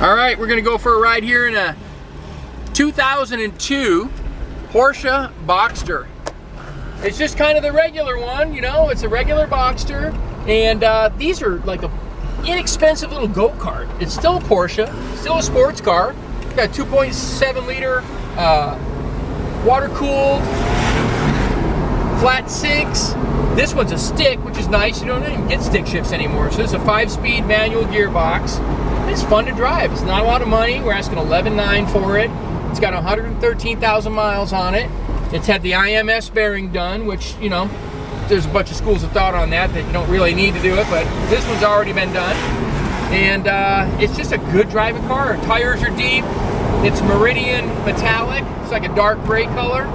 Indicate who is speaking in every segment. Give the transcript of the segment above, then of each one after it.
Speaker 1: All right, we're gonna go for a ride here in a 2002 Porsche Boxster. It's just kind of the regular one, you know, it's a regular Boxster, and these are like a inexpensive little go-kart. It's still a Porsche, still a sports car. Got 2.7 liter water-cooled, flat six. This one's a stick, which is nice. You don't even get stick shifts anymore. So it's a 5-speed manual gearbox. It's fun to drive. It's not a lot of money. We're asking $11,900 for it. It's got 113,000 miles on it. It's had the IMS bearing done, which, you know, there's a bunch of schools of thought on that you don't really need to do it, but this one's already been done. And it's just a good driving car. Tires are deep. It's Meridian Metallic. It's like a dark gray color.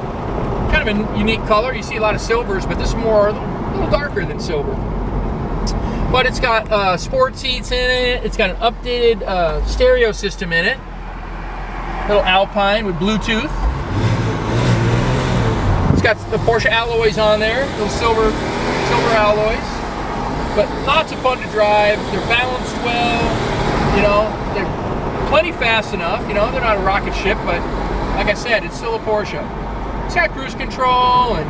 Speaker 1: Kind of a unique color. You see a lot of silvers, but this is more, a little darker than silver. But it's got sport seats in it. It's got an updated stereo system in it. Little Alpine with Bluetooth. It's got the Porsche alloys on there, little silver alloys. But lots of fun to drive. They're balanced well. You know, they're plenty fast enough. You know, they're not a rocket ship, but like I said, it's still a Porsche. It's got cruise control and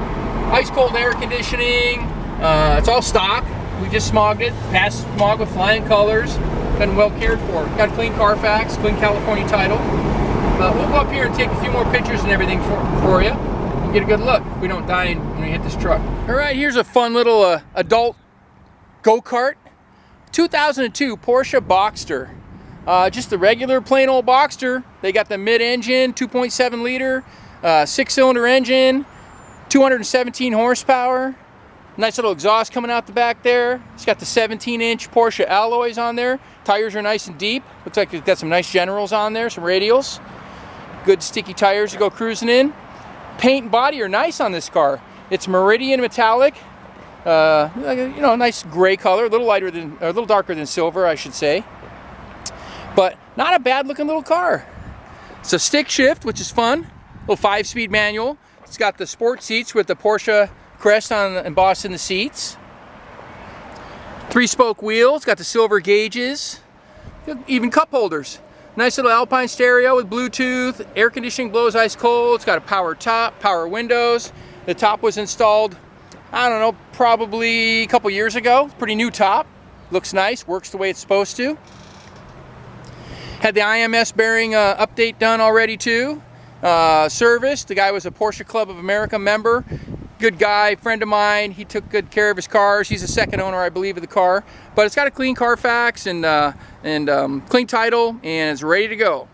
Speaker 1: ice cold air conditioning. It's all stock. We just smogged it. Passed smog with flying colors. Been well cared for. Got a clean Carfax, clean California title. But we'll go up here and take a few more pictures and everything for you. And get a good look if we don't die when we hit this truck. All right, here's a fun little adult go-kart. 2002 Porsche Boxster. Just the regular plain old Boxster. They got the mid-engine, 2.7 liter, 6-cylinder engine, 217 horsepower. Nice little exhaust coming out the back there. It's got the 17-inch Porsche alloys on there. Tires are nice and deep. Looks like it's got some nice generals on there, some radials. Good sticky tires to go cruising in. Paint and body are nice on this car. It's Meridian Metallic. You know, nice gray color, a little darker than silver, I should say. But not a bad looking little car. It's a stick shift, which is fun. Little 5-speed manual. It's got the sport seats with the Porsche crest embossed in the seats. 3-spoke wheels. It's got the silver gauges. Even cup holders. Nice little Alpine stereo with Bluetooth. Air conditioning blows ice cold. It's got a power top, power windows. The top was installed, I don't know, probably a couple years ago. Pretty new top. Looks nice. Works the way it's supposed to. Had the IMS bearing update done already too. Service. The guy was a Porsche Club of America member. Good guy, friend of mine. He took good care of his cars. He's the second owner, I believe, of the car. But it's got a clean Carfax and clean title, and it's ready to go.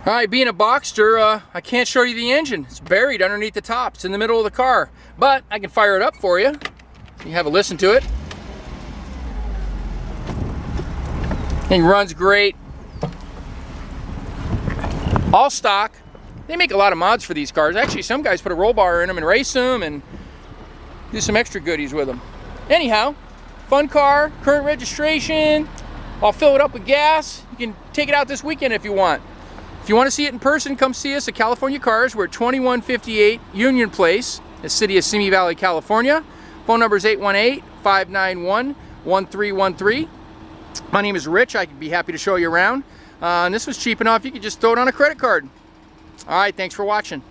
Speaker 1: All right, being a Boxster, I can't show you the engine. It's buried underneath the top. It's in the middle of the car. But I can fire it up for you. You have a listen to it. Thing runs great. All stock. They make a lot of mods for these cars. Actually, some guys put a roll bar in them and race them and do some extra goodies with them. Anyhow, fun car, current registration. I'll fill it up with gas. You can take it out this weekend if you want. If you want to see it in person, come see us at California Cars. We're at 2158 Union Place, the city of Simi Valley, California. Phone number is 818-591-1313. My name is Rich. I could be happy to show you around. And this was cheap enough, you could just throw it on a credit card. All right, thanks for watching.